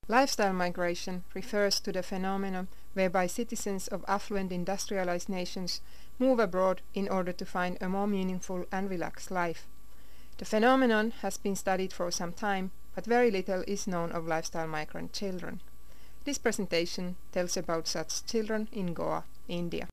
Lifestyle migration refers to the phenomenon whereby citizens of affluent industrialized nations move abroad in order to find a more meaningful and relaxed life. The phenomenon has been studied for some time, but very little is known of lifestyle migrant children. This presentation tells about such children in Goa, India.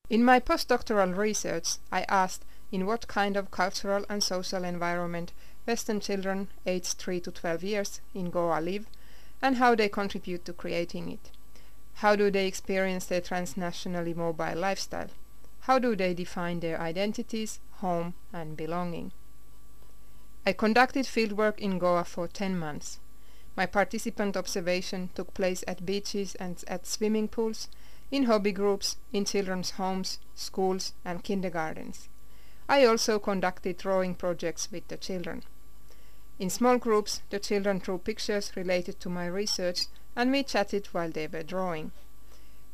In my postdoctoral research, I asked in what kind of cultural and social environment Western children aged 3 to 12 years in Goa live, and how they contribute to creating it. How do they experience their transnationally mobile lifestyle? How do they define their identities, home, and belonging? I conducted fieldwork in Goa for 10 months. My participant observation took place at beaches and at swimming pools, in hobby groups, in children's homes, schools, and kindergartens. I also conducted drawing projects with the children. In small groups, the children drew pictures related to my research, and we chatted while they were drawing.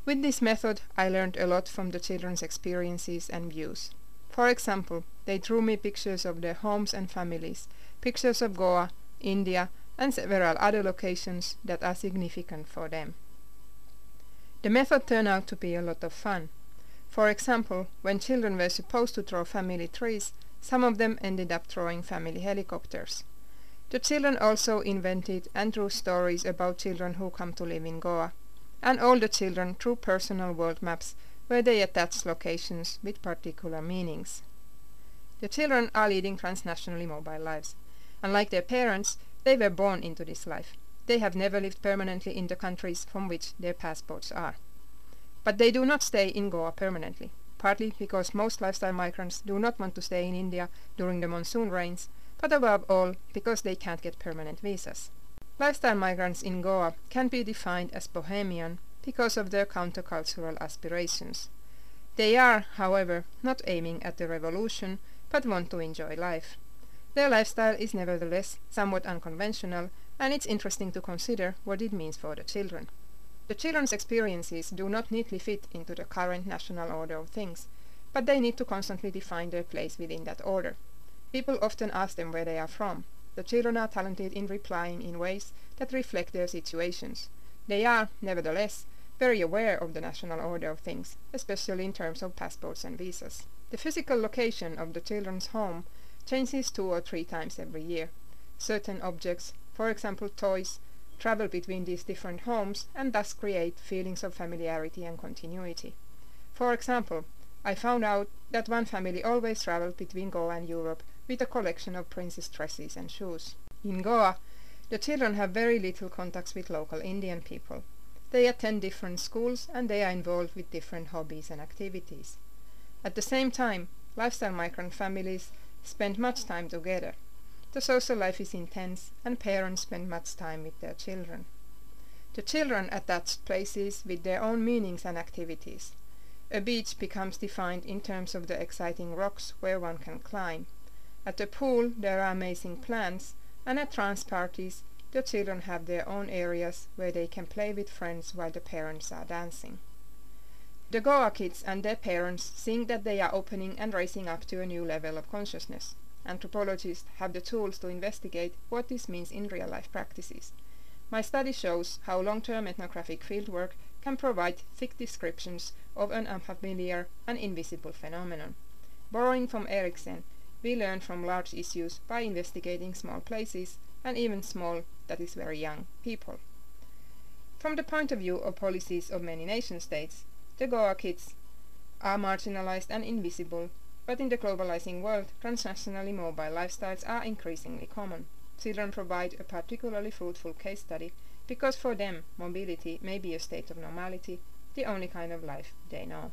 With this method, I learned a lot from the children's experiences and views. For example, they drew me pictures of their homes and families, pictures of Goa, India, and several other locations that are significant for them. The method turned out to be a lot of fun. For example, when children were supposed to draw family trees, some of them ended up drawing family helicopters. The children also invented and drew stories about children who come to live in Goa, and all the children drew personal world maps where they attached locations with particular meanings. The children are leading transnationally mobile lives. Unlike their parents, they were born into this life. They have never lived permanently in the countries from which their passports are. But they do not stay in Goa permanently, partly because most lifestyle migrants do not want to stay in India during the monsoon rains, but above all because they can't get permanent visas. Lifestyle migrants in Goa can be defined as bohemian because of their countercultural aspirations. They are, however, not aiming at the revolution, but want to enjoy life. Their lifestyle is nevertheless somewhat unconventional, and it's interesting to consider what it means for the children. The children's experiences do not neatly fit into the current national order of things, but they need to constantly define their place within that order. People often ask them where they are from. The children are talented in replying in ways that reflect their situations. They are, nevertheless, very aware of the national order of things, especially in terms of passports and visas. The physical location of the children's home changes 2 or 3 times every year. Certain objects, for example toys, travel between these different homes and thus create feelings of familiarity and continuity. For example, I found out that one family always traveled between Goa and Europe with a collection of princess dresses and shoes. In Goa, the children have very little contacts with local Indian people. They attend different schools and they are involved with different hobbies and activities. At the same time, lifestyle migrant families spend much time together. The social life is intense, and parents spend much time with their children. The children attach places with their own meanings and activities. A beach becomes defined in terms of the exciting rocks where one can climb. At the pool there are amazing plants, and at trance parties the children have their own areas where they can play with friends while the parents are dancing. The Goa kids and their parents think that they are opening and raising up to a new level of consciousness. Anthropologists have the tools to investigate what this means in real-life practices. My study shows how long-term ethnographic fieldwork can provide thick descriptions of an unfamiliar and invisible phenomenon. Borrowing from Eriksen, we learn from large issues by investigating small places, and even small, that is very young, people. From the point of view of policies of many nation-states, the Goa kids are marginalized and invisible, but in the globalizing world, transnationally mobile lifestyles are increasingly common. Children provide a particularly fruitful case study because for them mobility may be a state of normality, the only kind of life they know.